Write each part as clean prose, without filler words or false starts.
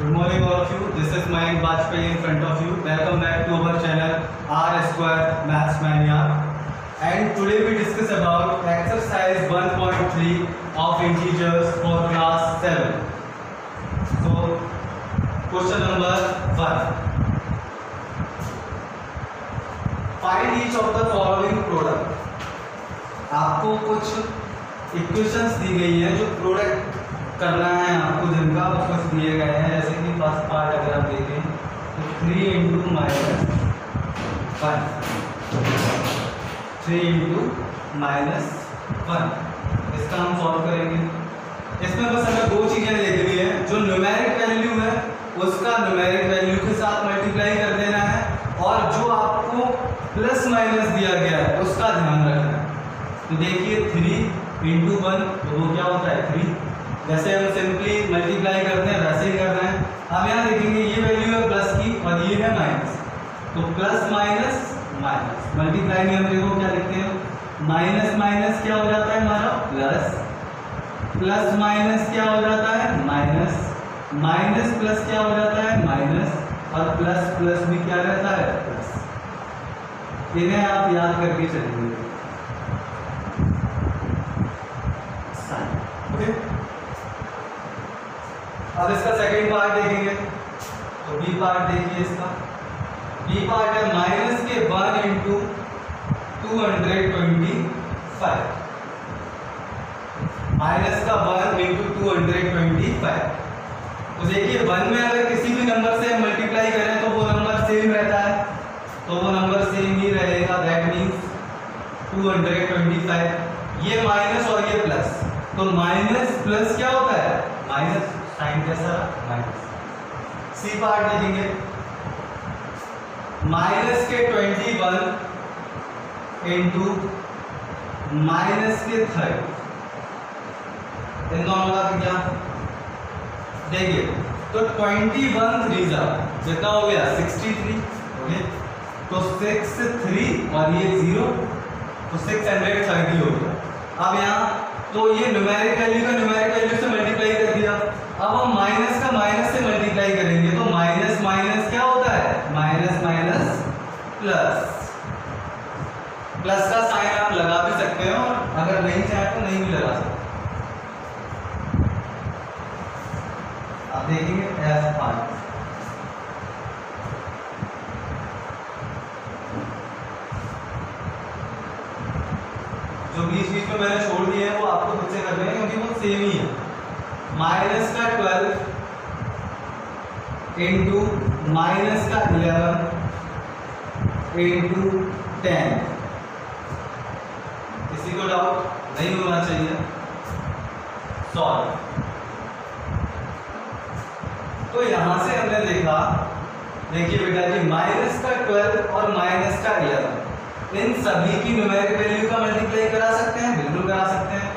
Good morning all of you. This is Mayank Bajpayee in front of you. Welcome back to our channel R Square Maths Mania. And today we discuss about exercise 1.3 of integers for class 7. So question number 1. Find each of the following product. आपको कुछ equations दी गई है जो product करना है आपको जिनका कुछ दिए गए हैं, जैसे कि फर्स्ट पार्ट अगर आप देखें तो 3 इंटू माइनस 1, 3 इंटू माइनस 1, इसका हम सॉल्व करेंगे। इसमें बस हमें दो चीज़ें देखनी है, जो न्यूमेरिक वैल्यू है उसका न्यूमेरिक वैल्यू के साथ मल्टीप्लाई कर देना है, और जो आपको प्लस माइनस दिया गया है उसका ध्यान रखना है। तो देखिए 3 इंटू 1 तो वो क्या होता है 3, जैसे हम सिंपली मल्टीप्लाई करते हैं वैसे ही करना है। अब यहाँ देखेंगे ये वैल्यू है प्लस की और ये है माइनस, तो प्लस माइनस माइनस मल्टीप्लाई में हम देखो क्या लिखते हैं, माइनस माइनस क्या हो जाता है हमारा प्लस, प्लस माइनस क्या हो जाता है माइनस, माइनस प्लस क्या हो जाता है माइनस, और प्लस प्लस भी क्या रहता है प्लस। इन्हें आप याद करके चलेंगे। ओके, अब इसका सेकंड पार्ट देखेंगे, तो बी पार्ट देखिए इसका। बी पार्ट है माइनस के 1 इंटू 225, माइनस का 1 इंटू 225। तो देखिए 1 में अगर किसी भी नंबर से मल्टीप्लाई करें तो वो नंबर सेम रहता है, तो वो नंबर सेम ही रहेगा, दैट मीन्स 225। ये माइनस और ये प्लस, तो माइनस प्लस क्या होता है माइनस, साइन कैसा माइनस। सी पार्ट देखेंगे, माइनस के 21 इंटू माइनस के 30, इन दोनों का क्या देखिए, तो 21 3 जितना हो गया 63, ओके, तो 6 से 3 और ये 0, तो 630 हो गया। अब यहाँ तो ये न्यूमेरिक वैल्यू का न्यूमेरिक वैल्यू से मल्टीप्लाई कर दिया। अब हम माइनस का माइनस से मल्टीप्लाई करेंगे, तो माइनस माइनस क्या होता है माइनस माइनस प्लस, प्लस का साइन आप लगा भी सकते हो, और अगर नहीं चाहे तो नहीं भी लगा सकते। आप देखेंगे एस पार्ट, जो बीच बीच में मैंने छोड़ दिए हैं वो आपको खुद से करने हैं क्योंकि वो सेम ही है। माइनस का 12 इंटू माइनस का 11 इंटू 10, किसी को डाउट नहीं होना चाहिए, सॉल्व। तो यहां से हमने देखा, देखिए बेटा जी, माइनस का 12 और माइनस का 11 इन सभी की न्यूमेरिक वैल्यू का मल्टीप्लाई करा सकते हैं, बिल्कुल करा सकते हैं।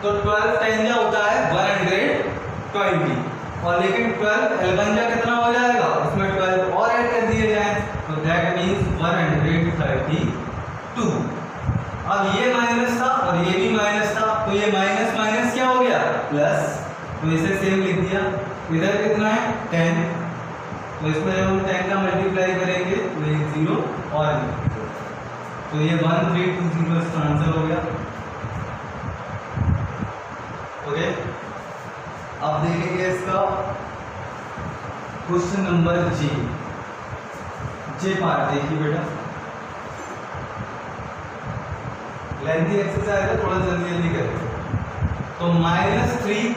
तो 12 10 जा होता है 120, और लेकिन 12 11 जा कितना हो जाएगा, उसमें 12 और ऐड कर दिए जाए, तो दैट मींस 132। अब ये माइनस था और ये भी माइनस था, तो ये माइनस माइनस क्या हो गया प्लस, तो इसे सेम लिख दिया। इधर कितना है 10, तो इसमें जब हम 10 का मल्टीप्लाई करेंगे तो ये 0 और, तो ये 1320 इसका आंसर हो गया। ओके, अब देखेंगे इसका क्वेश्चन नंबर जे पार्ट देखिए बेटा, लेंथी एक्सरसाइज है, थोड़ा जल्दी जल्दी करेंगे। तो -3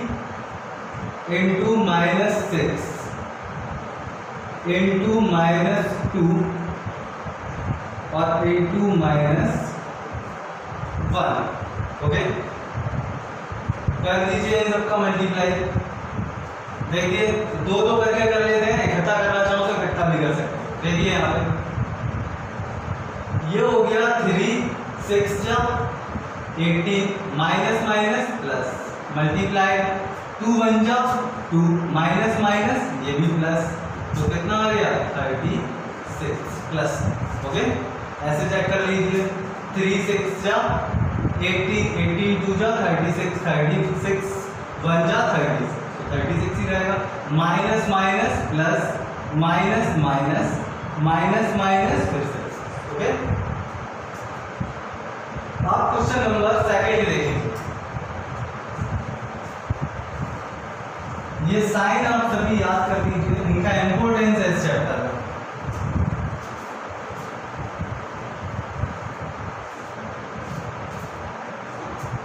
इंटू -6 इंटू -2 और इंटू -1, ओके, कर दीजिए इन सबका मल्टीप्लाई। देखिए दो दो करके कर लेते हैं, इकट्ठा करना चाहो तो इकट्ठा भी कर सकते हैं। देखिए यहाँ पे ये हो गया 3 6 जा 18, माइनस माइनस प्लस, मल्टीप्लाई 2 1 जा 2, माइनस माइनस ये भी प्लस, तो कितना आ गया 36 प्लस। ओके, ऐसे चेक कर लीजिए, 3 6 जा 18, 18 2 जा 36, 36 1 जा 36, 36 ही रहेगा। Minus minus plus, minus minus, minus minus फिर से। ओके, आप क्वेश्चन नंबर सेकंड देखिए। ये साइन आप सभी याद कर दीजिए, इनका इंपॉर्टेंस है इस चैप्टर में।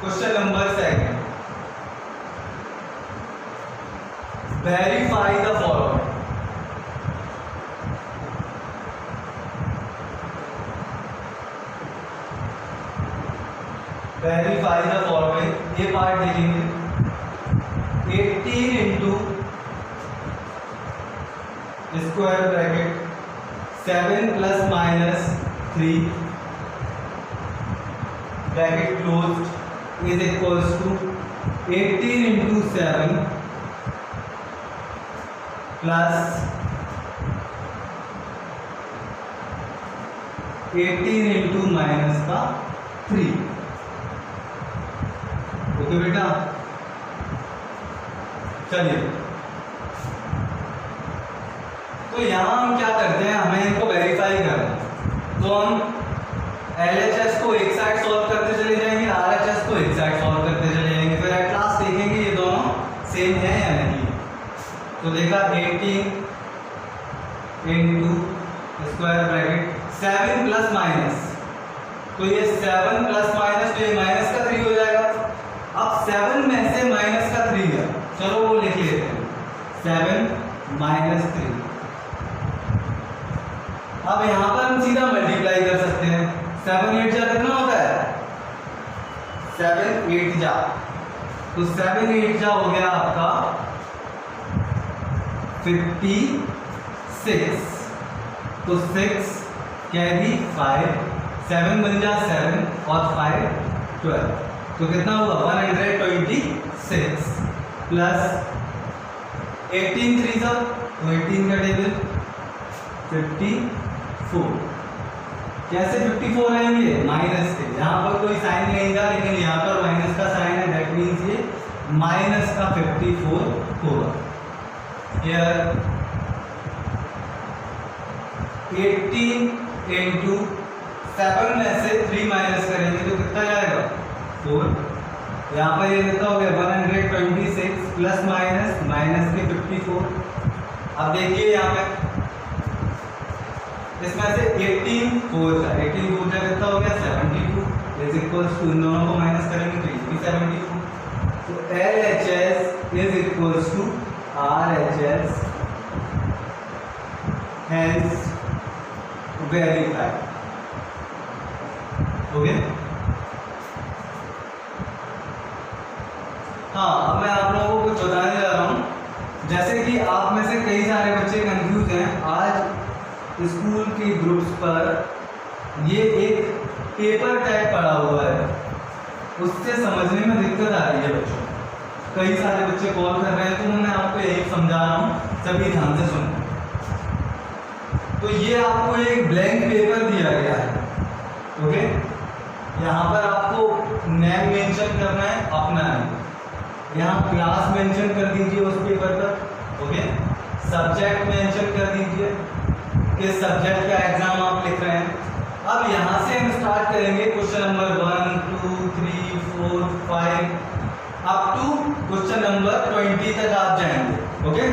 Question number second, verify the following. Verify the following, ये पार्ट देखेंगे। 18 into square bracket 7 plus minus 3 bracket closed is equals to 18 into 7 plus 18 into minus का 3। ओके बेटा, चलिए तो यहां हम क्या करते हैं, हमें इनको वेरीफाई करना है। तो हम LHS को एक साइड सॉल्व करते चले जाएंगे, RHS को एक साइड सॉल्व करते चले जाएंगे, फिर एट लास्ट देखेंगे ये दोनों सेम है या नहीं। तो देखा 18 into square bracket 7 plus minus, तो ये 7 प्लस माइनस, तो ये माइनस का 3 हो जाएगा। अब 7 में से माइनस का 3 है, चलो वो लिख लेते हैं 7 माइनस 3। अब यहां पर हम सीधा मल्टीप्लाई कर सकते हैं। 7 8 जा कितना होता है, 7 8 जा, तो 7 8 जा हो गया आपका 56, तो 6 कैरी 5, 7 बन जा 7 और 5 12, तो कितना हुआ 126 प्लस 18 3 था, तो 18 का टेबल 54। कैसे 54 आएंगे, माइनस से, यहाँ पर कोई साइन नहीं था लेकिन यहाँ पर माइनस का साइन है, दैट मीन्स ये माइनस का 54 होगा। हियर 18 इंटू 7 में से 3 माइनस करेंगे तो कितना जाएगा 4। यहाँ पर ये कितना हो गया 126 प्लस माइनस माइनस के 54। अब देखिए यहाँ पे इसमें से 18 4 था, 18 4 का कितना हो गया 72 इज इक्वल्स टू, इन दोनों को माइनस करेंगे तो ये भी 72। तो LHS is equals to RHS, hence verify. Okay, हाँ अब मैं आप लोगों को कुछ बताने जा रहा हूँ। जैसे कि आप में से कई सारे बच्चे कंफ्यूज हैं, आज स्कूल के ग्रुप्स पर ये एक पेपर टाइप पड़ा हुआ है, उससे समझने में दिक्कत आ रही है बच्चों। कई सारे बच्चे कॉल कर रहे हैं, तो मैं आपको यही समझा रहा हूँ, सभी ध्यान से सुनो। तो ये आपको एक ब्लैंक पेपर दिया गया है, ओके। यहाँ पर आपको नेम मेंशन करना है, अपना नेम, यहाँ क्लास मेंशन कर दीजिए उस पेपर पर, ओके। सब्जेक्ट मेंशन कर दीजिए, किस सब्जेक्ट का एग्जाम आप लिख रहे हैं। अब यहाँ से हम स्टार्ट करेंगे question number 1 2 3 4 5 up to question number 20 तक आप जाएंगे, ओके।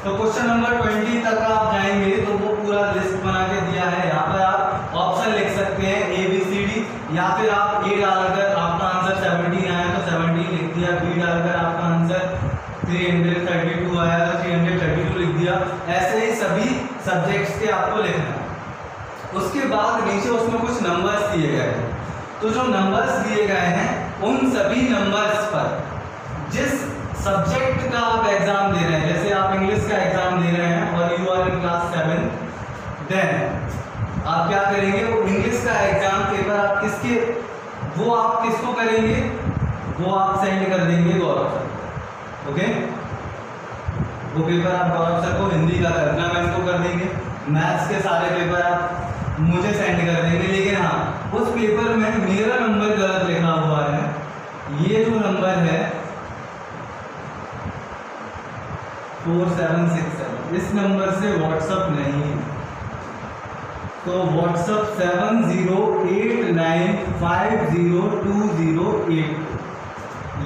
तो क्वेश्चन नंबर 20 तक आप जाएंगे तो वो पूरा लिस्ट बना के दिया है। यहाँ पर आप ऑप्शन लिख सकते हैं ABCD, या फिर आप A डालकर आपका आंसर 17 आया तो 17 लिख दिया, B डालकर आपका आंसर 332 आया तो 332 लिख दिया। ऐसे ही सभी सब्जेक्ट्स के आपको लिखना है। उसके बाद नीचे उसमें कुछ नंबर्स दिए गए हैं, तो जो नंबर्स दिए गए हैं उन सभी नंबर्स पर जिस सब्जेक्ट का आप एग्जाम दे रहे हैं, जैसे आप इंग्लिश का एग्जाम दे रहे हैं और you are in class 7, then आप क्या करेंगे, वो इंग्लिश का एग्जाम पेपर आप किसके, वो आप किसको करेंगे, वो आप सेंड कर देंगे गौरव सर, ओके। वो पेपर आप गौरव सर को हिंदी का करना मैं इनको कर देंगे, मैथ्स के सारे पेपर आप मुझे सेंड कर देंगे। लेकिन हाँ, उस पेपर में मेरा नंबर गलत लिखा हुआ है, ये जो नंबर है 4767। इस नंबर से व्हाट्सअप नहीं है तो व्हाट्सअप 7089502082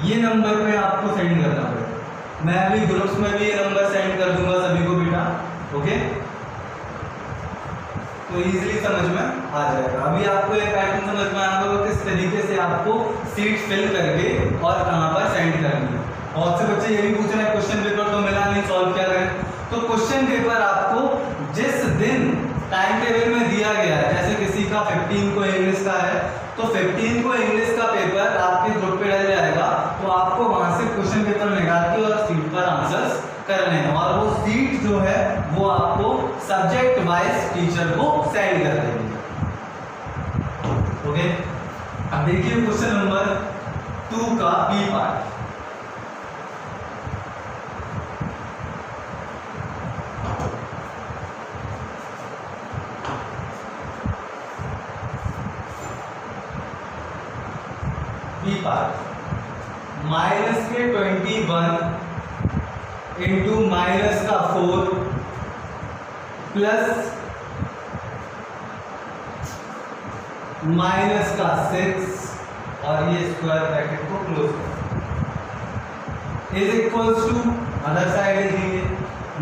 ये नंबर पे आपको सेंड करना पड़ेगा। मैं अभी ग्रुप्स में भी ये नंबर सेंड कर दूंगा सभी को बेटा, ओके? तो इजीली समझ में आ जाएगा। अभी आपको एक पैटर्न समझ में आ गया किस तरीके से आपको सीट फिल करके और कहां पर सेंड करनी है। बहुत से बच्चे ये भी पूछ रहे हैं क्वेश्चन पेपर तो मिला नहीं, सॉल्व क्या करें? तो क्वेश्चन पेपर आपको जिस दिन टाइम टेबल में दिया गया है, जैसे किसी का 15 को इंग्लिश का है तो 15 को इंग्लिश का पेपर आपके ग्रुप पे डल जाएगा, तो आपको वहां से क्वेश्चन पेपर निकाल के और सीट पर आंसर्स करने हैं और वो सीट जो है वो आपको सब्जेक्ट वाइज टीचर को सेंड कर देंगे, ओके? अब देखिए क्वेश्चन नंबर 2 का बी पार्ट। माइनस के 21 इंटू माइनस का 4 प्लस माइनस का 6 और ये स्क्वायर ब्रैकेट को क्लोज कर is equals to other side लिखेंगे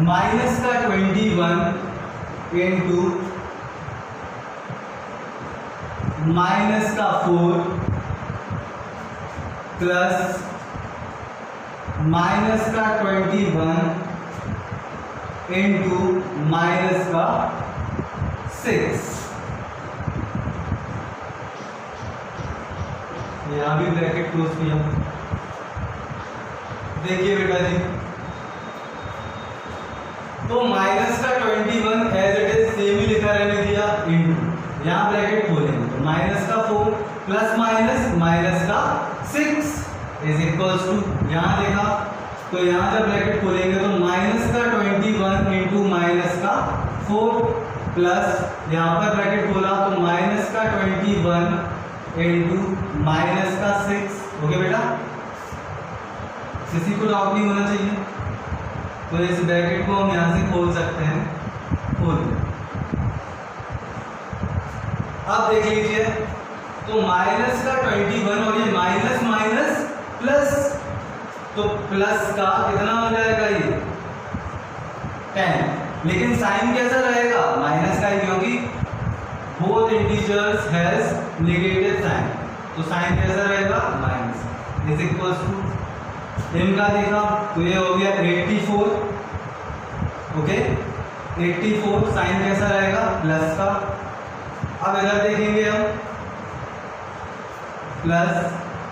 माइनस का 21 इंटू माइनस का 4 प्लस माइनस का 21 इंटू माइनस का 6। यहां भी ब्रैकेट क्लोज किया। देखिए बेटा जी, तो माइनस का 21 एज इट इज सेम ही लिखा रहने दिया इंटू, यहां ब्रैकेट खोलेंगे तो माइनस का 4 प्लस माइनस माइनस का 6 इज इक्वल्स टू, यहां देखा तो यहां जब ब्रैकेट खोलेंगे तो माइनस का 21 इंटू माइनस का 4 प्लस यहां पर ब्रैकेट खोला तो माइनस का 21 इंटू माइनस का 6। ओके बेटा, किसी को डाउट नहीं होना चाहिए। तो इस ब्रैकेट को हम यहां से खोल सकते हैं, खोल। अब देख लीजिए तो माइनस का 21 और ये माइनस माइनस प्लस, तो प्लस का कितना हो जाएगा ये 10, लेकिन साइन कैसा रहेगा माइनस का, क्योंकि both integers has negative sign, तो साइन कैसा रहेगा माइनस इज इक्वल्स टू इनका देखा तो ये हो गया 84, ओके 84 साइन कैसा रहेगा प्लस का। अब इधर देखेंगे हम प्लस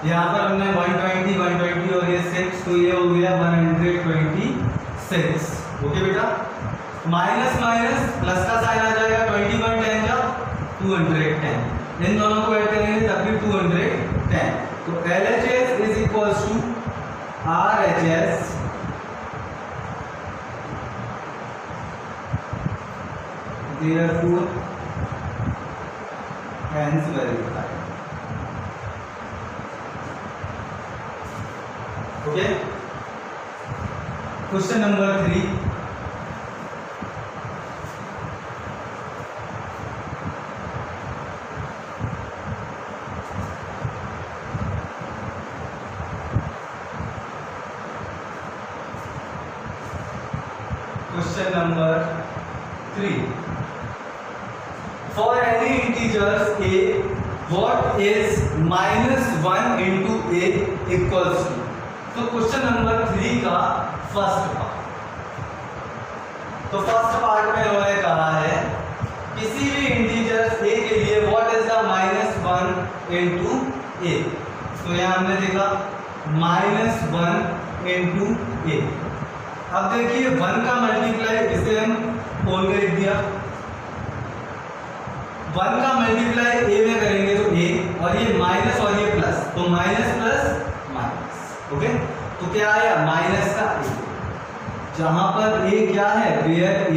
यहाँ पर हमने 120 और ये 6 तो ये हो गया 126। ओके बेटा, माइनस माइनस प्लस का साइन आ जाएगा 21 10 का 210, इन दोनों को ऐड करेंगे तब भी 210। तो LHS is equals to RHS therefore hence verified। Okay, question number 3। Question number 3. For any integers a, what is -1 into a equals to? तो क्वेश्चन नंबर 3 का फर्स्ट पार्ट, तो फर्स्ट पार्ट में उन्होंने कहा है किसी भी इंटीजर a के लिए what is the -1 into a। तो यहाँ हमने देखा -1 into a। अब देखिए 1 का मल्टीप्लाई, इसे हम खोल के लिख दिया, 1 का मल्टीप्लाई a में करेंगे तो a, और ये माइनस और ये प्लस, तो माइनस प्लस माइनस। ओके, तो क्या आया माइनस का a, जहां पर a क्या है, where a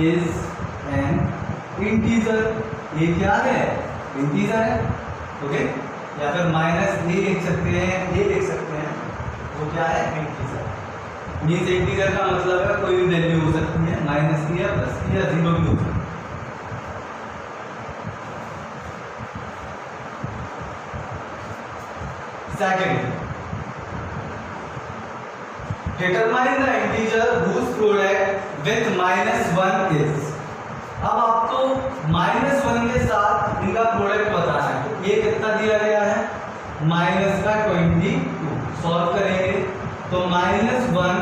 is an integer, a क्या है इंटीजर है। ओके, या फिर -a लिख सकते हैं, a लिख सकते हैं, वो क्या है इंटीजर। मीन्स इंटीजर का मतलब है कोई भी वैल्यू हो सकती है, माइनस की या प्लस की या जीरो भी हो सकती है। Second, determine the integer whose product with -1 is. अब आपको -1 के साथ इनका प्रोडक्ट बताना है, तो ये कितना दिया गया है, माइनस का 22। सॉल्व करेंगे तो -1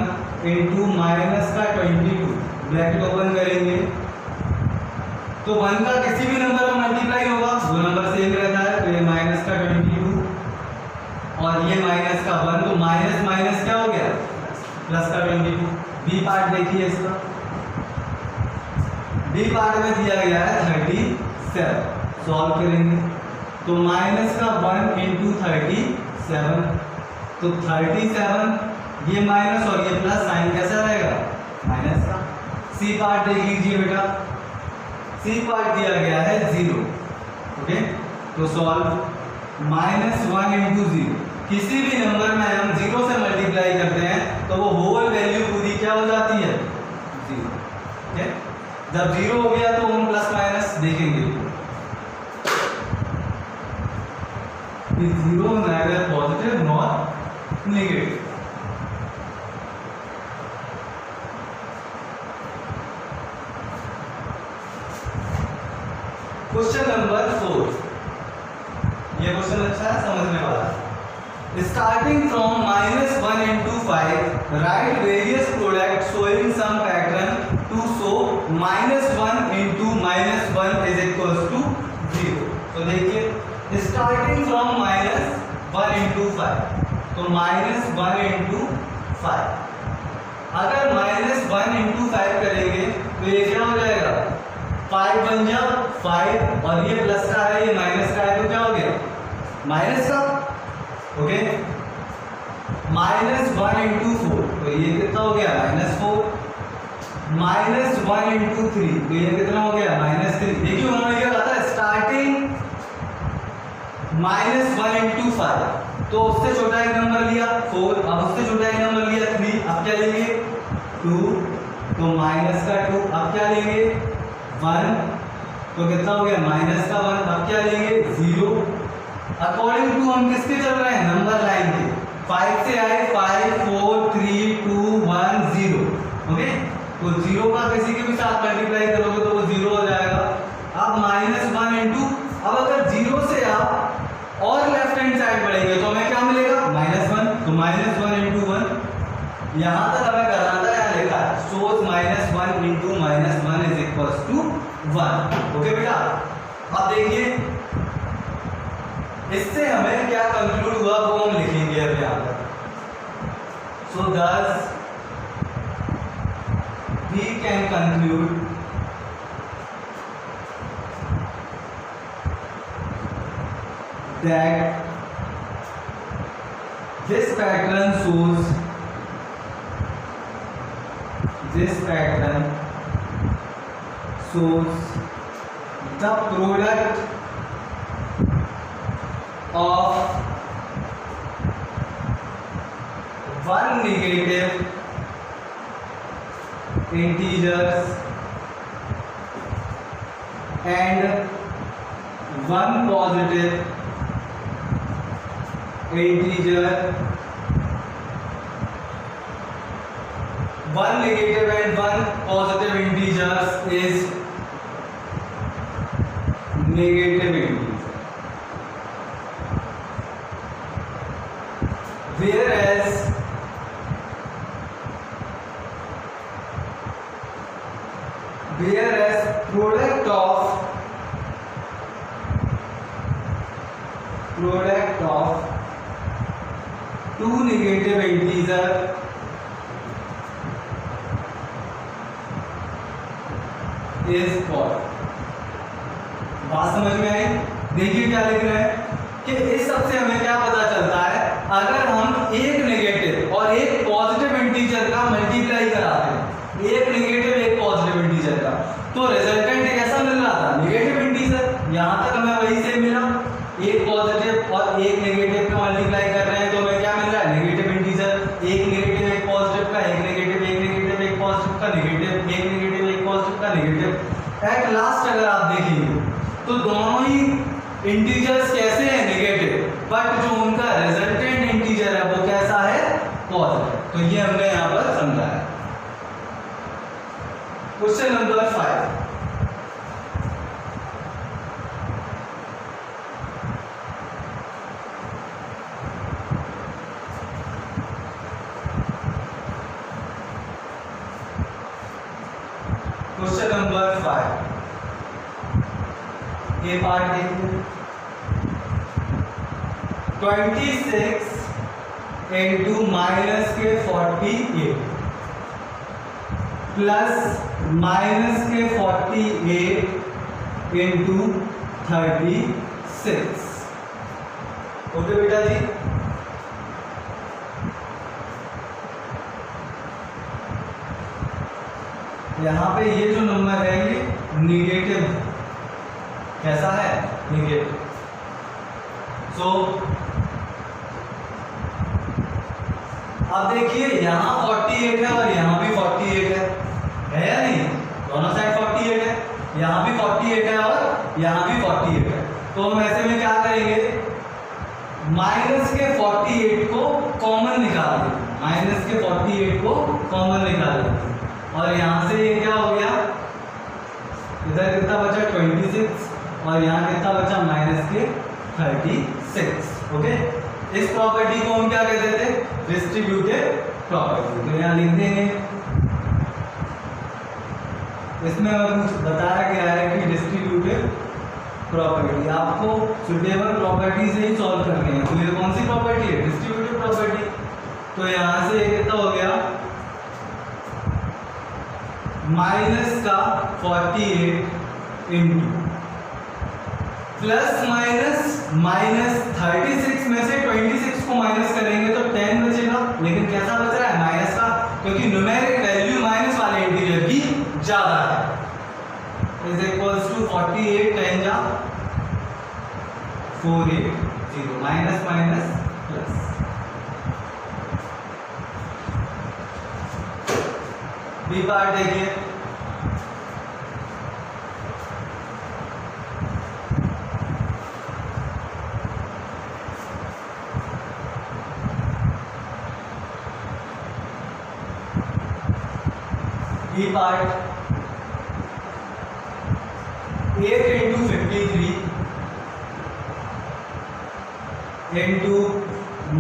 इंटू माइनस का 22, ब्रैकेट ओपन करेंगे तो 1 का किसी भी नंबर में मल्टीप्लाई होगा, वो नंबर सेम रहता है, तो ये माइनस का 22 और ये माइनस का 1, तो माइनस माइनस क्या हो गया, प्लस का 22। बी पार्ट देखिए इसका, बी पार्ट में दिया गया है 37। सॉल्व करेंगे तो माइनस का 1 इंटू 37, तो 37, ये माइनस और ये प्लस, साइन कैसा रहेगा, माइनस का। सी पार्ट देख लीजिए बेटा, सी पार्ट दिया गया है 0। ओके, तो सॉल्व -1 इंटू 0, किसी भी नंबर में हम 0 से मल्टीप्लाई करते हैं तो वो होल वैल्यू पूरी क्या हो जाती है, 0। ओके, जब 0 हो गया तो हम प्लस माइनस देखेंगे, 0 neither positive not negative. Question number 4, ये क्वेश्चन अच्छा है, समझने वाला है। Starting from -1 into 5, write various products showing some pattern to show -1 into -1 is equals to 0। तो देखिए, starting from -1 into 5, तो -1 into 5, अगर -1 into 5 करेंगे तो ये क्या हो जाएगा, 5 बन जा 5, और ये प्लस का है ये माइनस का है, तो क्या हो गया, माइनस का। ओके, -1 इंटू 4, तो ये कितना हो गया, -4। -1 इंटू 3, तो ये कितना हो गया, -3। देखिए उन्होंने क्या कहा था, स्टार्टिंग -1 इंटू 5, तो उससे छोटा एक नंबर लिया 4, अब उससे छोटा एक नंबर लिया 3, अब क्या लेंगे 2, तो माइनस का 2, अब क्या लेंगे 1, तो कितना हो गया, माइनस का 1, अब क्या लेंगे 0। अकॉर्डिंग टू हम किसके चल रहे हैं, नंबर लाइन के, 5 से आए 5 4 3 2 1 0। ओके, तो 0 का किसी के भी साथ मल्टीप्लाई करोगे तो वो 0 हो जाएगा। अब -1 इंटू, अब अगर 0 से आप और लेफ्ट हैंड साइड बढ़ेंगे तो हमें क्या मिलेगा, -1, तो -1 इंटू 1, यहाँ तक हमें करना था, यहाँ लिखा है सोच -1 into -1 is equals to 1। Okay बेटा, अब देखिए इससे हमें क्या कंक्लूड हुआ वो हम लिखेंगे अब यहाँ पर। सो thus we can conclude that this pattern shows the product of one negative integers and one positive integer, one negative and one positive integers is negative integer, whereas product of two negative integer is positive। बात समझ में आई? देखिए क्या लिख रहे हैं कि इस सब से हमें क्या पता चलता है, अगर हम एक नेगेटिव और एक पॉजिटिव इंटीजर का मल्टीप्लाई कराते हैं, एक नेगेटिव एक पॉजिटिव इंटीजर का, तो रिजल्टेंट कैसा मिल रहा था, नेगेटिव इंटीजर। यहाँ तक हमें वही से मिला, एक पॉजिटिव और एक नेगेटिव का मल्टीप्लाई कर रहे हैं तो हमें क्या मिल रहा है, नेगेटिव इंटीजर। एक नेगेटिव एक पॉजिटिव का, एक नेगेटिव, एक नेगेटिव एक पॉजिटिव का नेगेटिव। एट लास्ट अगर आप देखेंगे तो दोनों ही इंटीजर्स कैसे हैं, नेगेटिव, बट जो उनका रिजल्टेंट इंटीजर है वो कैसा है, पॉजिटिव। तो ये हमने यहाँ पर समझाया। क्वेश्चन नंबर 5, क्वेश्चन नंबर 5 ये पार्ट देखिए। 26 इंटू माइनस के 48 प्लस माइनस के 48 इंटू 36। ओके बेटा जी, यहाँ पे ये जो नंबर है ये निगेटिव, कैसा है, निगेटिव। सो अब देखिए यहाँ 48 है और यहाँ भी 48 है या नहीं, दोनों साइड 48 है, यहाँ भी 48 है और यहाँ भी 48 है। तो हम ऐसे में क्या करेंगे, माइनस के 48 को कॉमन निकाल देंगे, माइनस के 48 को कॉमन निकाल देंगे और यहाँ से ये क्या हो गया, इधर कितना बचा 26 और यहाँ कितना बचा माइनस के 36। ओके, इस प्रॉपर्टी को हम क्या कहते थे, डिस्ट्रीब्यूटिव प्रॉपर्टी। तो यहाँ लिख देंगे, इसमें कुछ बताया गया है कि डिस्ट्रीब्यूटिव प्रॉपर्टी आपको सुटेबल प्रॉपर्टी से ही सॉल्व करनी है। तो ये कौन सी प्रॉपर्टी है, डिस्ट्रीब्यूटिव प्रॉपर्टी। तो यहाँ से कितना हो गया, माइनस का 48 इंटू प्लस माइनस माइनस 36 में से 26 को माइनस करेंगे तो 10 बचेगा, लेकिन कैसा बच रहा है, माइनस का, क्योंकि न्यूमेरिक वैल्यू माइनस वाले इंटीजर की ज्यादा है। इज इक्वल्स टू 48 10 जा 480, minus minus plus. B part देखिए, B part 8 into 53 into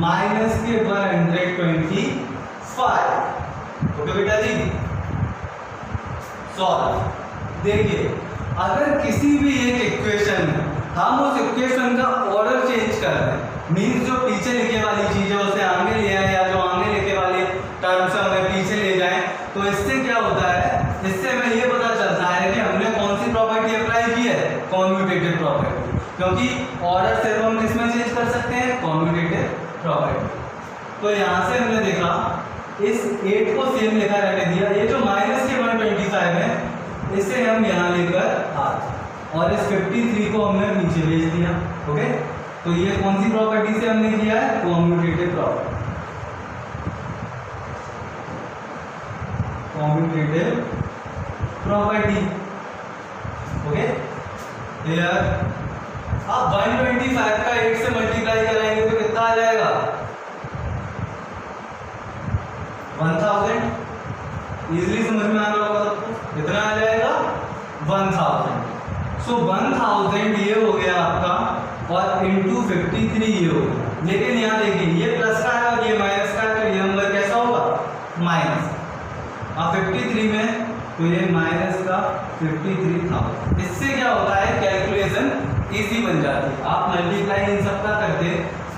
minus के 125। ओके बेटा जी, सॉल्व। देखिए, अगर किसी भी एक इक्वेशन में हम उस इक्वेशन का ऑर्डर चेंज कर रहे हैं, मीन्स जो पीछे लिखे वाली चीज है उसे आगे ले आए या जो आगे लिखे वाले टर्म से हमें पीछे ले जाएं, तो इससे क्या होता है, इससे हमें ये पता चलता है कि हमने कौन सी प्रॉपर्टी अप्लाई की है, कॉम्यूटेटिव प्रॉपर्टी, क्योंकि ऑर्डर सिर्फ हम किसमें चेंज कर सकते हैं, कॉम्यूटेटिव प्रॉपर्टी। तो यहाँ से हमने देखा इस 8 को सेम लेकर रहने दिया, ये जो माइनस के 125 है इसे हम यहाँ लेकर आ, और इस 53 को हमने नीचे भेज दिया। ओके, तो ये कौन सी प्रॉपर्टी से हमने किया है, commutative property, commutative property. Okay, clear. अब 125 का 8 से मल्टीप्लाई कराएंगे तो कितना आ जाएगा, 1000। इजीली समझ में आ रहा होगा सबको, कितना आ जाएगा 1000। सो 1000 ये हो गया आपका और इंटू 53 ये हो गया। लेकिन यहाँ देखिए ये प्लस का है और ये माइनस का है, तो ये नंबर कैसा होगा, माइनस। अब 53 में तो ये माइनस का 53,000। इससे क्या होता है, कैलकुलेशन इजी बन जाती है। आप मल्टीप्लाई इन सबका करते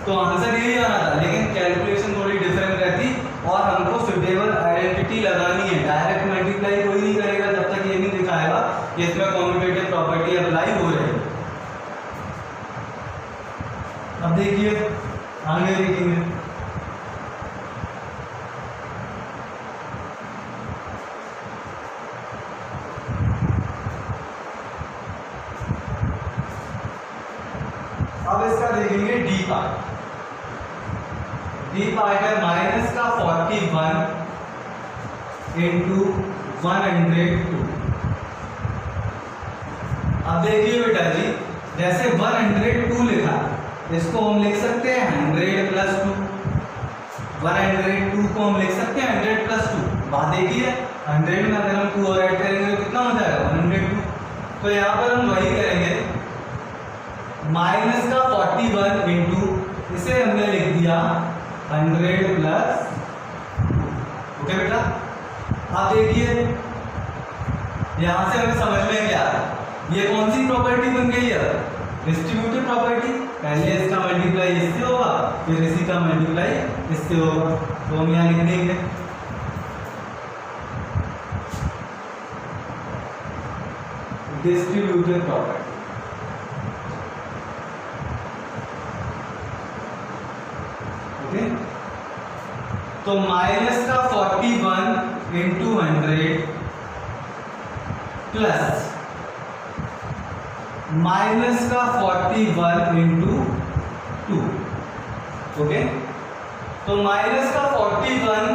तो आंसर यही आना था, लेकिन कैलकुलेशन थोड़ी डिफरेंट रहती और हमको सुटेबल आइडेंटिटी लगानी है। डायरेक्ट मल्टीप्लाई कोई नहीं करेगा जब तक ये नहीं दिखाएगा कि इसमें कॉम्यूटेटिव प्रॉपर्टी अप्लाई हो रही है। अब देखिए आगे देखेंगे, अब इसका देखेंगे डी पार्ट। डी पार्ट है माइनस का 41 इंटू 102। अब देखिए बेटा जी, जैसे 102 लिखा, इसको हम लिख सकते हैं 100 प्लस 2। 102 को हम लिख सकते हैं 100 प्लस 2। बात देखिए 100 में अगर हम 2 और ऐड करेंगे तो कितना हो जाएगा 102। तो यहाँ पर हम वही करेंगे, माइनस का 41 इंटू, इसे हमने लिख दिया 100 प्लस 2। ओके बेटा, आप देखिए यहाँ से हमें समझ में क्या है, ये कौन सी प्रॉपर्टी बन गई है, डिस्ट्रीब्यूटिव प्रॉपर्टी। पहले इसका मल्टीप्लाई इससे होगा, फिर इसी का मल्टीप्लाई इससे होगा। तो हम यहाँ लिख देंगे डिस्ट्रीब्यूटिव प्रॉपर्टी। ओके, तो माइनस का 41 इंटू 100 प्लस माइनस का 41 इंटू 2। ओके, तो माइनस का 41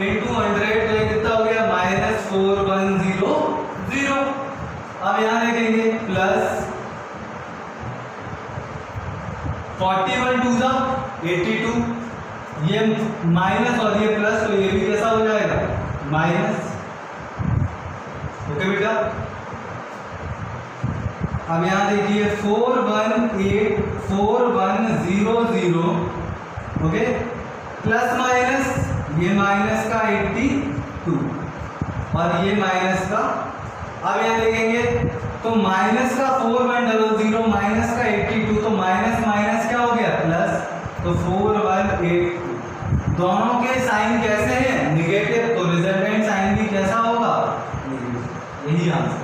इंटू 100 तो ये कितना हो गया -4100। अब यहां देखेंगे प्लस 41 2 जा 82, ये माइनस और ये प्लस, तो ये भी कैसा हो जाएगा माइनस। ओके बेटा, अब यहाँ देखिए 4100। ओके, प्लस माइनस, ये माइनस का 82 और ये माइनस का, अब यहाँ देखेंगे तो माइनस का 4100 माइनस का 82, तो माइनस माइनस क्या हो गया प्लस, तो 4182। दोनों के साइन कैसे हैं निगेटिव, तो रिजल्टेंट साइन भी कैसा होगा नेगेटिव। यही आंसर।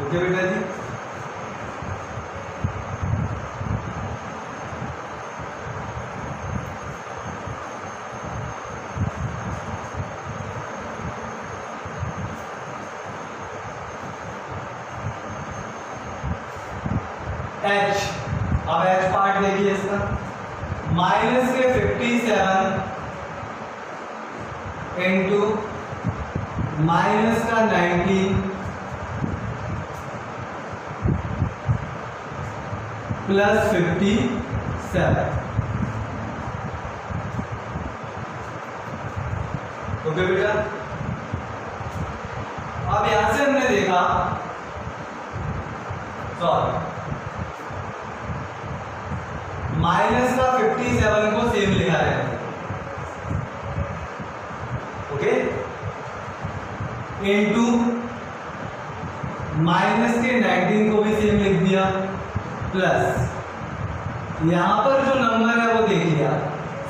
ओके बेटा जी, H, अब H पार्ट देखिए इसका, माइनस के 57 इंटू माइनस का 19 प्लस 57। ओके बेटा, अब यहां से हमने देखा, सॉरी माइनस का 57 को सेम लिखा है। ओके, इनटू माइनस के 19 को भी सेम लिख दिया, प्लस यहां पर जो नंबर है वो देख लिया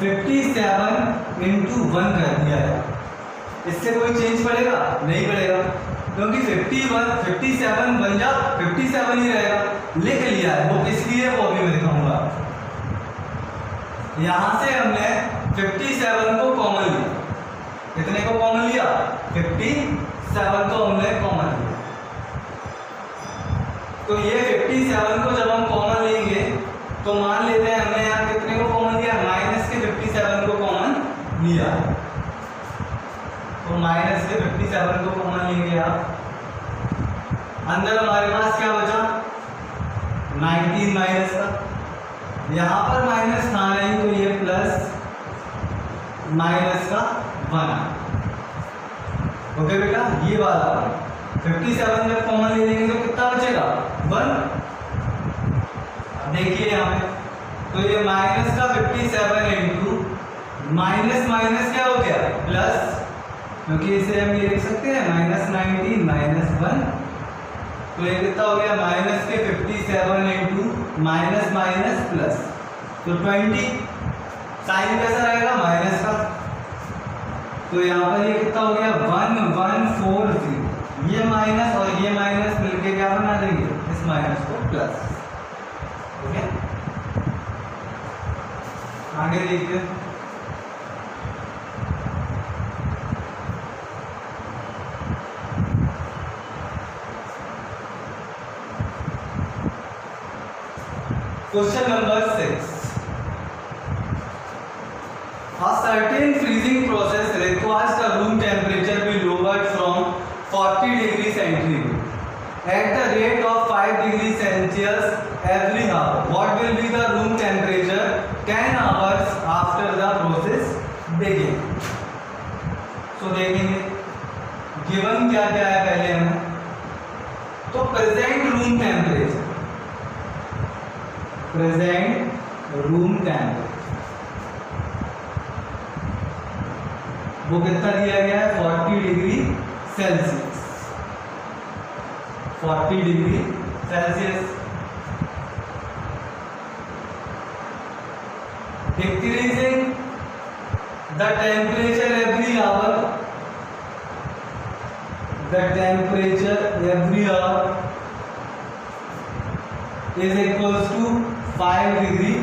57 इंटू 1 कर दिया है। इससे कोई चेंज पड़ेगा नहीं पड़ेगा, क्योंकि 57 बन जा 57 ही रहेगा, लिख लिया है। वो किस लिए, वो अभी मैं दिखाऊंगा। यहां से हमने 57 को कॉमन लिया, कितने को कॉमन लिया 57 को हमने कॉमन लिया। तो ये 57 को जब हम कॉमन लेंगे तो मान लेते हैं हमने यहाँ कितने को कॉमन लिया, माइनस के 57 को कॉमन लिया, तो माइनस के 57 को कॉमन लेंगे आप, अंदर हमारे पास क्या बचा 19 माइनस का, यहाँ पर माइनस था नहीं तो ये प्लस माइनस का 1। ओके बेटा, ये वाला 57 जब कॉमन ले लेंगे तो कितना बचेगा 1। अब देखिए यहाँ पे, तो ये माइनस का 57 इंटू माइनस माइनस क्या हो गया प्लस, क्योंकि इसे हम ये लिख सकते हैं -19 -1, तो ये कितना हो गया माइनस के 57 इंटू माइनस माइनस प्लस, तो 20। साइन कैसा रहेगा माइनस का, तो यहाँ पर ये कितना हो गया 1140। ये माइनस और ये माइनस मिलके क्या बना देंगे, इस माइनस को प्लस। ओके, आगे देखते हैं। Question number 6, A certain freezing process requires the room temperature be lowered from 40 degrees centigrade at the rate of 5 degrees Celsius every hour. What will be the room temperature 10 hours after the process begins? So देखेंगे given क्या क्या है पहले हमें, तो present room temperature, present room temperature वो कितना दिया गया है 40 degree Celsius, 40 degree Celsius. Decreasing the temperature every hour, the temperature every hour is equals to 5 degree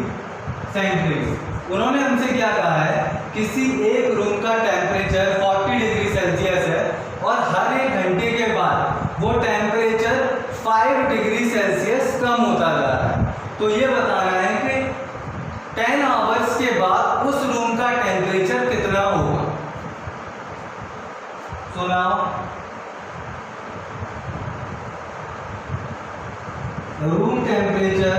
centigrade. उन्होंने हमसे क्या कहा है, किसी एक रूम का टेम्परेचर 40 डिग्री सेल्सियस है और हर एक घंटे के बाद वो टेम्परेचर 5 डिग्री सेल्सियस कम होता जा रहा है। तो ये बताना है कि 10 आवर्स के बाद उस रूम का टेम्परेचर कितना होगा। So now room temperature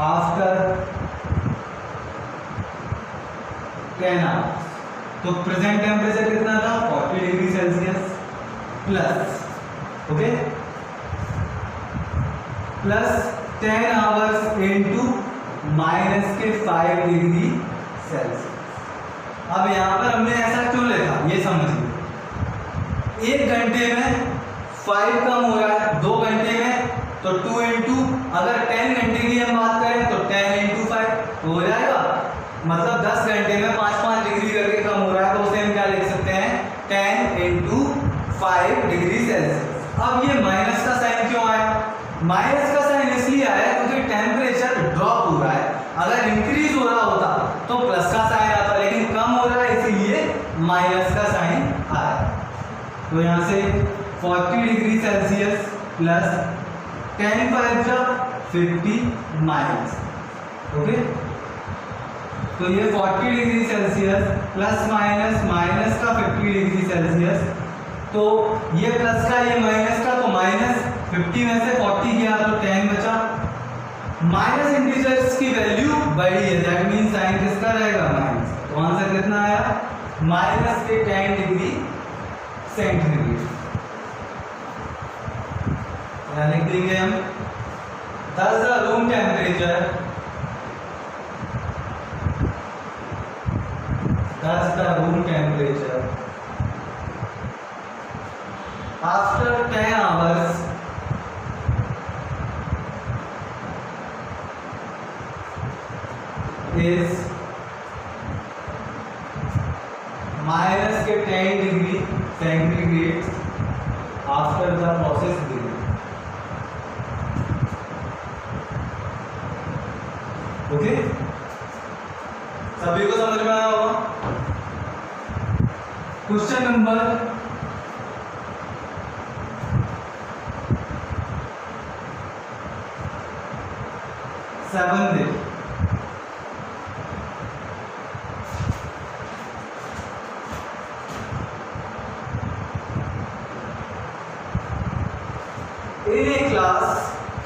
after 10 hours, तो प्रेजेंट टेम्परेचर कितना था 40 degree Celsius plus, okay, plus 10 hours into minus के 5 डिग्री सेल्सियस। अब यहां पर हमने ऐसा क्यों लिखा ये समझिए, एक घंटे में 5 कम हो रहा है, 2 घंटे में तो 2 इंटू, अगर 10 घंटे की हम बात करें तो 10 इंटू 5 हो जाएगा, मतलब 10 घंटे में 5-5 डिग्री करके कम हो रहा है, तो उसे हम क्या लिख सकते हैं 10 इंटू 5 डिग्री सेल्सियस। अब ये माइनस का साइन क्यों आया, माइनस का साइन इसलिए आया क्योंकि टेम्परेचर ड्रॉप हो रहा है, अगर इंक्रीज हो रहा होता तो प्लस का साइन आता, लेकिन कम हो रहा है इसीलिए माइनस का साइन आया। तो यहाँ से 40 degree Celsius plus 10 5 50 minus, okay, तो ये 40 degree Celsius plus minus, minus का 50 डिग्री सेल्सियस, तो ये प्लस का ये माइनस का, तो माइनस 50 में से 40 गया तो 10 बचा। माइनस इंटीजर्स की वैल्यू बड़ी है, दैट मीन साइन किसका रहेगा माइनस, तो आंसर कितना आया माइनस के 10 डिग्री सेंटीग्रेड। लिख देंगे हम, thus the room temperature, thus the room temperature after 10 hours is minus के 10 degree centigrade after the process begins। Okay, सभी को समझ में आया होगा। Question number 7 they, in a class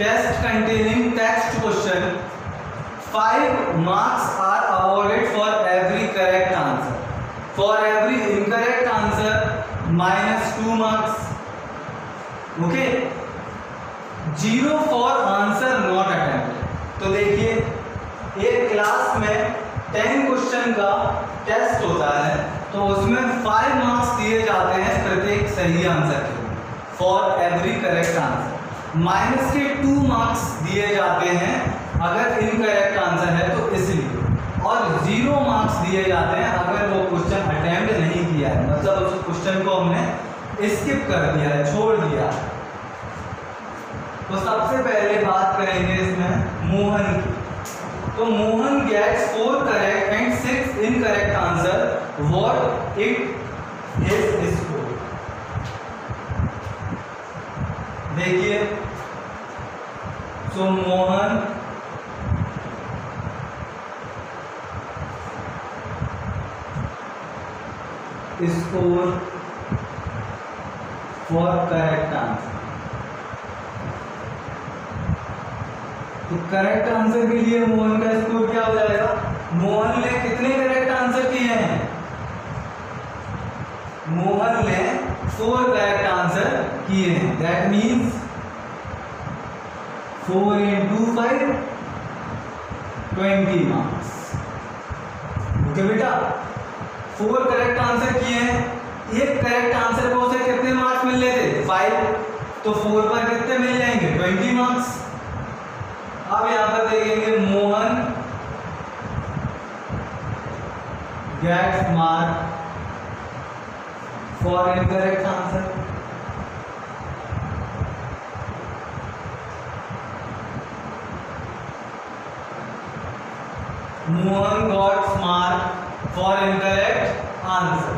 test containing text question 5 marks are awarded for every correct answer. For every incorrect answer -2 marks. Okay. 0 for answer not attempted. तो देखिए एक class में 10 क्वेश्चन का टेस्ट होता है, तो उसमें 5 मार्क्स दिए जाते हैं प्रत्येक सही आंसर के लिए, for every correct answer. Minus के 2 मार्क्स दिए जाते हैं अगर इनकरेक्ट आंसर है तो इसलिए, और 0 मार्क्स दिए जाते हैं अगर वो क्वेश्चन अटेम्प्ट नहीं किया है, मतलब उस क्वेश्चन को हमने स्किप कर दिया है, छोड़ दिया। तो सबसे पहले बात करेंगे इसमें मोहन की। तो Mohan gets 4 correct and 6 incorrect answer, what it is score. देखिए, so Mohan score for correct answer. तो करेक्ट आंसर के लिए मोहन का स्कोर क्या हो जाएगा? मोहन ने कितने करेक्ट आंसर किए हैं? मोहन ने 4 करेक्ट आंसर किए हैं। That means 4 into 5 20 marks. Okay बेटा, 4 करेक्ट आंसर किए हैं। एक करेक्ट आंसर को उसे कितने मार्क्स मिल लेते? 5। तो 4 पर कितने मिल जाएंगे? 20 मार्क्स। अब यहां पर देखेंगे Mohan gets mark for incorrect answer. Mohan gots mark for incorrect answer.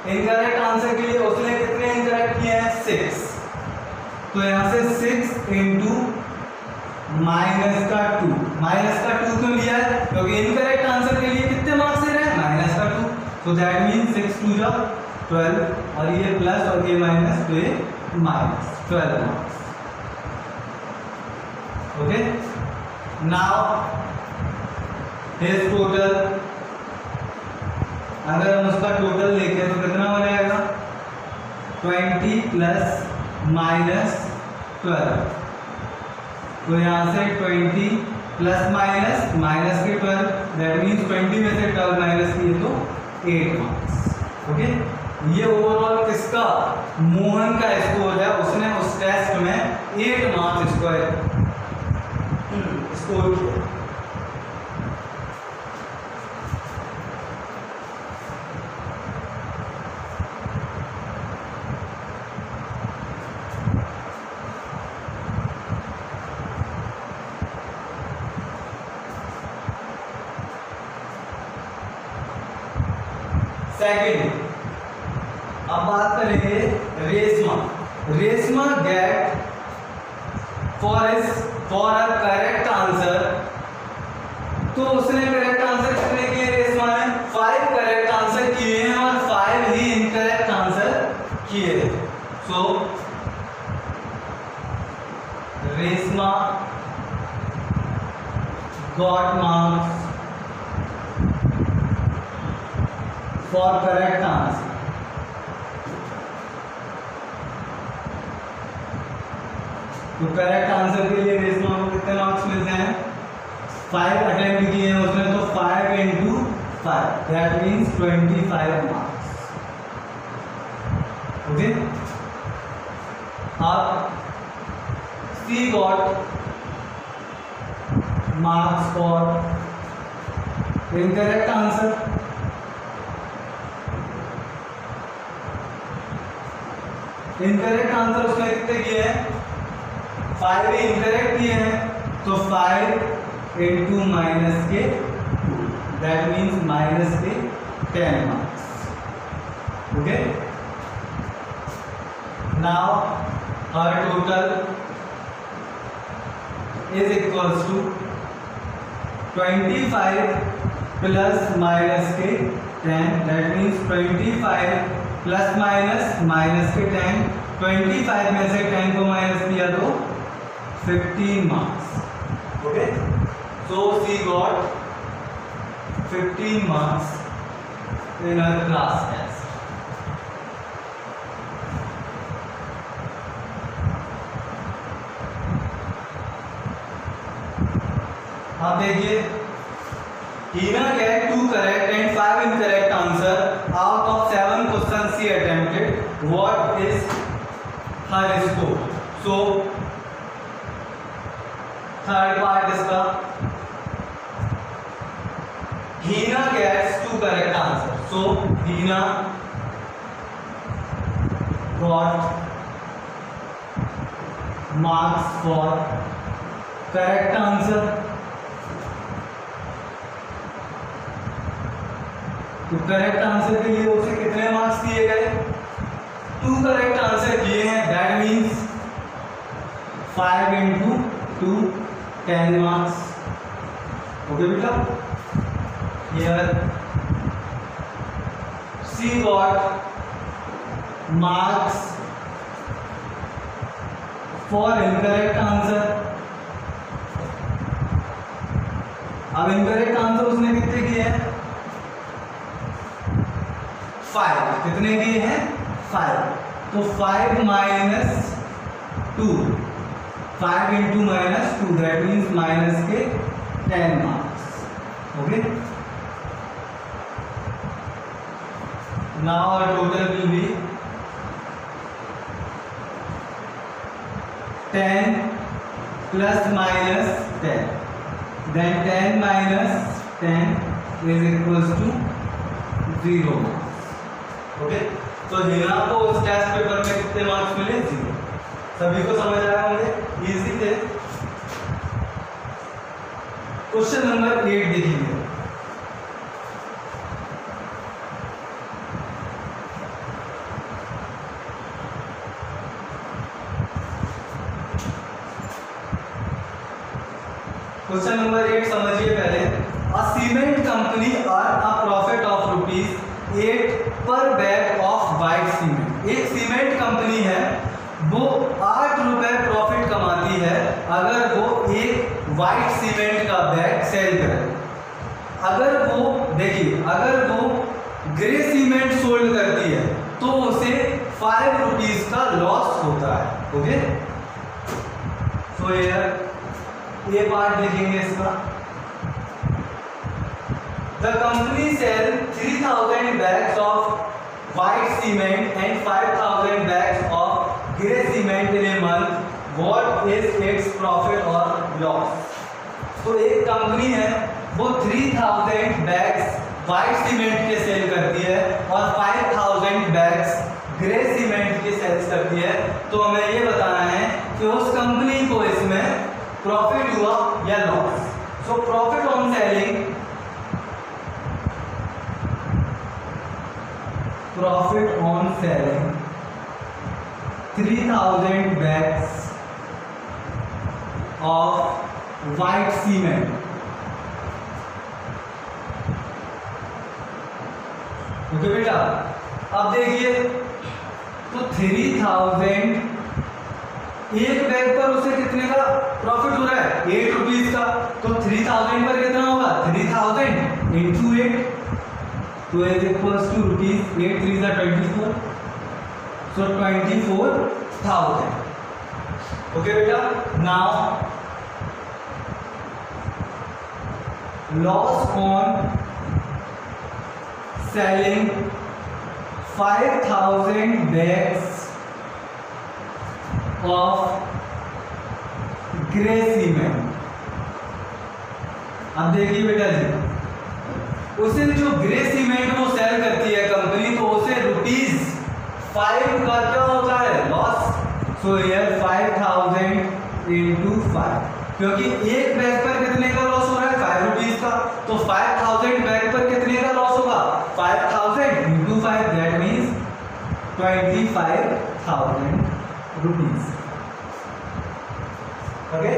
Incorrect answer के लिए उसने कितने इनकरेक्ट किए हैं? 6। तो यहां से 6 इंटू माइनस का 2। माइनस का 2 क्यों लिया है? क्योंकि इनकरेक्ट आंसर के लिए कितने मार्क्स दे रहे हैं? माइनस का 2। तो दैट मीन 6 2 जा 12 और ये प्लस और ये माइनस, तो ये minus 12 marks. Okay, now his total, अगर हम उसका टोटल लेके तो कितना हो जाएगा? 20 प्लस माइनस 12। तो यहाँ से 20 प्लस माइनस माइनस के 12, दैट मीन्स 20 में से 12 माइनस किए तो 8 मार्क्स। ओके, ये ओवरऑल किसका? मोहन का स्कोर है। उसने उस टेस्ट में 8 मार्क्स स्कोर किया। सेकंड, अब बात करेंगे Reshma. Reshma get for a correct answer. तो उसने करेक्ट आंसर कितने किए? रेशमा ने 5 करेक्ट आंसर किए हैं और 5 ही इनकरेक्ट आंसर किए हैं। So Reshma got marks for correct answer. तो करेक्ट आंसर के लिए रेशमा को कितने मार्क्स मिलते हैं? 5 अटेम्प्ट किए हैं उसने, तो 5 into 5, that means 25 marks. Okay, अब she got marks for incorrect answer. Incorrect answer उसने कितने किए हैं? 5 ही इनकरेक्ट किए हैं, तो 5 इंटू माइनस के 2, दैट मीन्स माइनस के 10 marks. Okay, now her total is equals to 25 plus minus के 10, that means 25 plus minus minus के 10। 25 में से 10 को माइनस किया तो 15 marks. Okay, so she got 15 marks in her class test. अब देखिए, Hina get 2 correct and 5 incorrect answer out of 7 questions she attempted. What is her score? So third part इसका, Hina gets 2 correct answers. So Hina got marks for correct answer. तो correct answer के लिए उसे कितने marks दिए गए? 2 correct answer किए हैं, that means 5 into 2 10 marks. Okay बेटा, here she got marks for incorrect answer. अब इनकरेक्ट आंसर उसने कितने किए हैं? 5. कितने किए हैं? 5. तो 5 minus 2, 5 into minus 2, that means minus के 10 marks. Okay, now our total will be 10 plus minus 10. Then 10 minus 10 is equals to 0 marks. Okay, तो हिना को उस टेस्ट पेपर में कितने मार्क्स मिले? 0. सभी को समझ आया होंगे, इजी थे. क्वेश्चन नंबर 8 देखिए. क्वेश्चन नंबर 8 समझिए पहले. A cement company earn a profit of ₹8 per bag of white cement. एक सीमेंट कंपनी है, वो 8 रुपए प्रॉफिट कमाती है अगर वो एक वाइट सीमेंट का बैग सेल करे. अगर वो देखिए, अगर वो ग्रे सीमेंट सोल्ड करती है तो उसे 5 रुपीज का लॉस होता है. ओके, सो ये पार्ट देखेंगे इसका. The company sell 3000 bags of white cement and 5000 bags of grey cement in a month. What is its profit और लॉस? तो एक कंपनी है, वो 3000 बैग्स वाइट सीमेंट के सेल करती है और 5000 बैग्स ग्रे सीमेंट के सेल्स करती है. तो हमें ये बताना है कि उस कंपनी को इसमें प्रॉफिट हुआ या loss. So profit on selling, profit on selling 3000 bags of white cement. Okay बेटा, अब देखिए, तो 3000 एक बैग पर उसे कितने का प्रॉफिट हो रहा है? 8 रुपीज का. तो 3000 पर कितना होगा? 3000 इंटू 8, तो is equals to rupees. 8 3 are 24, so 24,000. Okay बेटा, now loss on selling 5000 bags of grey cement. अब देखिए बेटा जी, उसे जो ग्रे सीमेंट वो सेल करती है कंपनी, तो उसे ₹5 का क्या होता है? लॉस. सो हियर 5000 इंटू 5, क्योंकि एक बैग पर कितने का लॉस हो रहा है? 5 रुपीज का. तो 5000 बैग पर कितने का लॉस होगा? 5000 into 5, that means 25,000 rupees. Okay,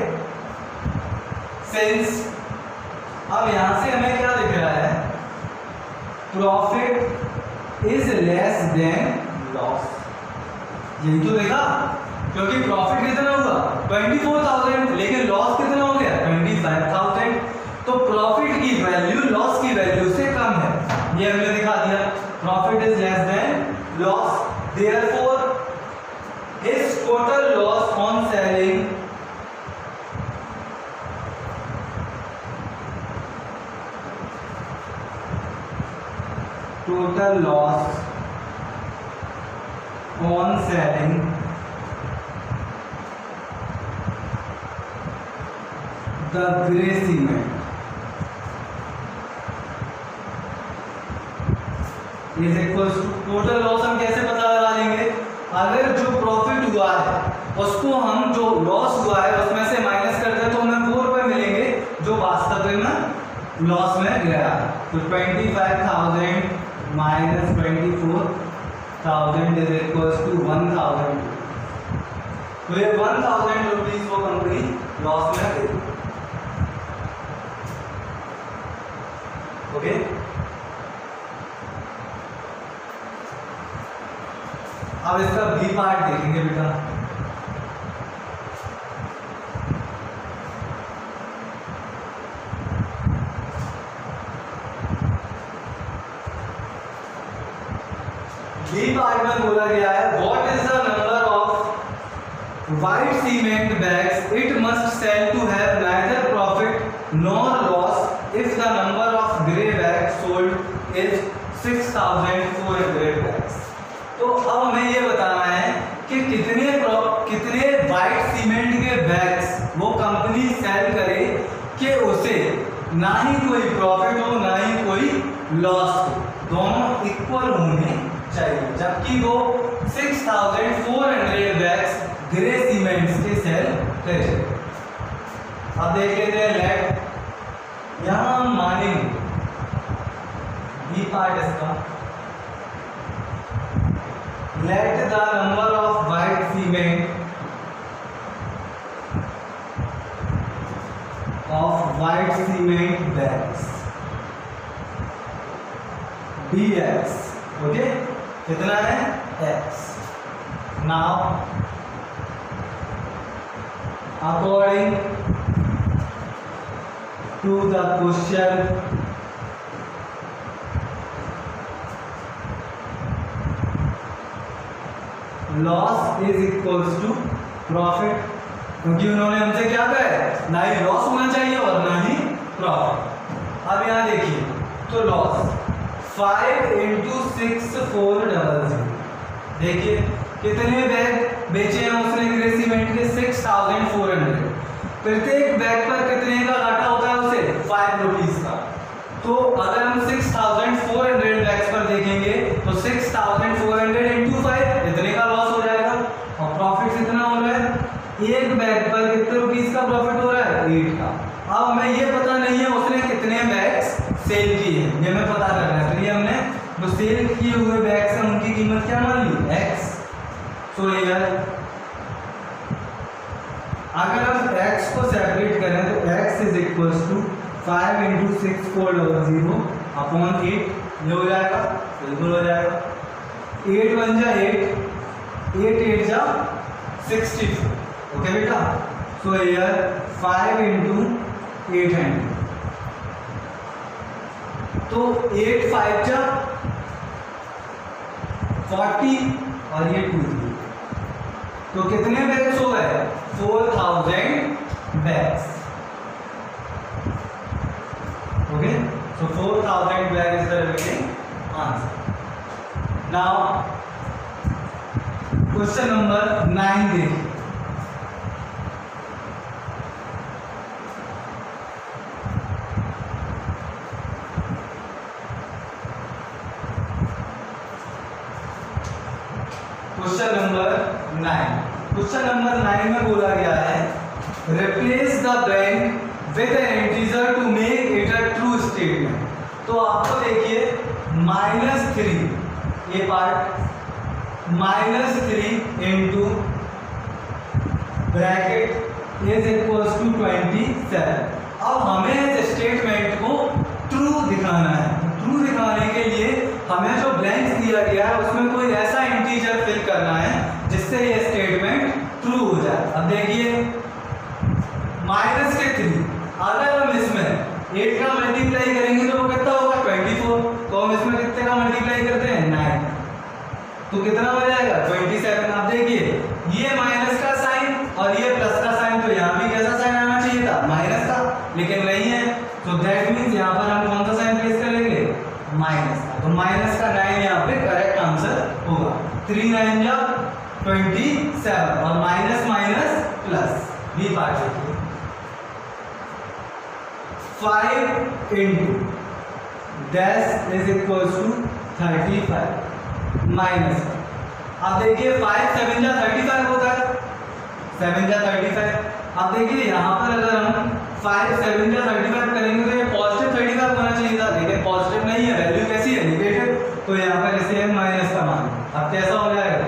since अब यहां से हमें क्या दिख रहा है? Profit is less than loss. यही तो देखा, क्योंकि प्रॉफिट कितना हुआ? 24,000, लेकिन लॉस कितना हो गया? 25,000. तो प्रॉफिट की वैल्यू लॉस की वैल्यू से कम है, ये हमने दिखा दिया. Profit is less than loss, therefore his total loss on selling total loss on selling the grey cement is equals to total loss. हम कैसे पता लगा लेंगे? अगर जो प्रॉफिट हुआ है उसको हम जो लॉस हुआ है उसमें से माइनस करते हैं तो हमें 4 रुपए मिलेंगे जो वास्तव में लॉस में गया. तो 25,000 माइनस 24,000 इज इक्वल्स टू 1,000. तो ये 1,000 रुपीज वो कंपनी लॉस में गई. ओके, अब इसका बी पार्ट देखेंगे बेटा। बी पार्ट में बोला गया है what is the number of white cement bags it must sell to have neither profit nor loss if the number of grey bags sold is 6400 bags. तो अब हमें ये बताना है कि कितने व्हाइट सीमेंट के बैग्स वो कंपनी सेल करे कि उसे ना ही कोई प्रॉफिट हो ना ही कोई लॉस हो, दोनों इक्वल होने चाहिए, जबकि वो 6400 बैग्स ग्रे सीमेंट्स के सेल करे। अब देख लेते हैं लेट, यहां हम मानेंगे बी पार्ट इसका, let the number of white cement bags be x, okay, कितना है x। now according to the question loss is equals to profit, क्योंकि उन्होंने हमसे क्या कहा है, ना ही लॉस होना चाहिए और ना ही प्रॉफिट। अब यहाँ देखिए तो लॉस 5 × 6400, देखिए कितने बैग बेचे हैं उसने ग्रे सीमेंट के 6400, प्रत्येक बैग पर कितने का घाटा होता है उसे 5 रुपीज का। तो अगर हम 6400 बैग्स पर देखेंगे तो 6400 × 5 इतने का लॉस हो जाएगा, और प्रॉफिट कितना हो रहा है, एक बैग पर कितने रुपीस का प्रॉफिट हो रहा है 8 का। अब हमें ये पता नहीं है उसने कितने बैग्स सेल किए हैं, ये हमें पता करना है, तो ये हमने जो सेल किए हुए बैग्स हैं उनकी कीमत क्या मान ली x। सो यार अगर हम x को सेपरेट करें तो x is equals to 5 × 6400 upon 8, ये हो जाएगा, बिल्कुल हो जाएगा, 8 बन जा 8, 8 8 जा 64, ओके बेटा। सो हियर 5 × 800, तो 8 5 जा 40 और ये 2, तो कितने बैग्स हो गए 4000 bags, okay, so 4000 bag is the remaining answer. Now question number 9 देखिए, क्वेश्चन नंबर 9 में बोला गया है replace the blank with an integer to make it a true statement. तो आपको देखिए -3 ये part -3 into bracket is equals to 27। अब हमें इस स्टेटमेंट को ट्रू दिखाना है, ट्रू दिखाने के लिए हमें जो ब्लैंक दिया गया है उसमें कोई ऐसा इंटीजर फिल करना है जिससे ये स्टेटमेंट ट्रू हो जाए। अब देखिए -3, अगर हम इसमें 8 का मल्टीप्लाई करेंगे तो वो कितना होगा 24, तो हम इसमें कितने का मल्टीप्लाई करते हैं 9, तो कितना हो जाएगा 27। अब देखिए ये माइनस का साइन और ये प्लस का साइन, तो यहाँ भी कैसा साइन आना चाहिए था माइनस का, लेकिन नहीं है, तो दैट मीन्स यहाँ पर हम कौन सा साइन प्लेस करेंगे माइनस का, तो माइनस का 9 यहाँ पे करेक्ट आंसर होगा। 3 9 जा 27 और minus minus plus, B part देखिए 5 into dash is equals to 35 minus, अब देखिए 5 7 जा 35 होता है, 7 जा 35। अब देखिए यहाँ पर अगर हम 5 7 जा 35 करेंगे तो ये पॉजिटिव 35 होना चाहिए था, लेकिन पॉजिटिव नहीं है, वैल्यू कैसी है नेगेटिव, तो यहाँ पर इसे है माइनस का मान। अब कैसा हो जाएगा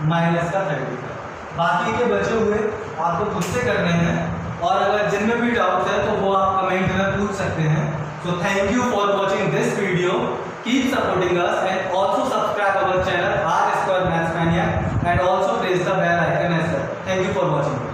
माइनस का 35। बाकी के बचे हुए आपको खुद से करने हैं, और अगर जिनमें भी डाउट है तो वो आप कमेंट में पूछ सकते हैं। So thank you for watching this video, keep supporting us and also subscribe our channel R² maths. and also press the bell icon as well. Thank you for watching.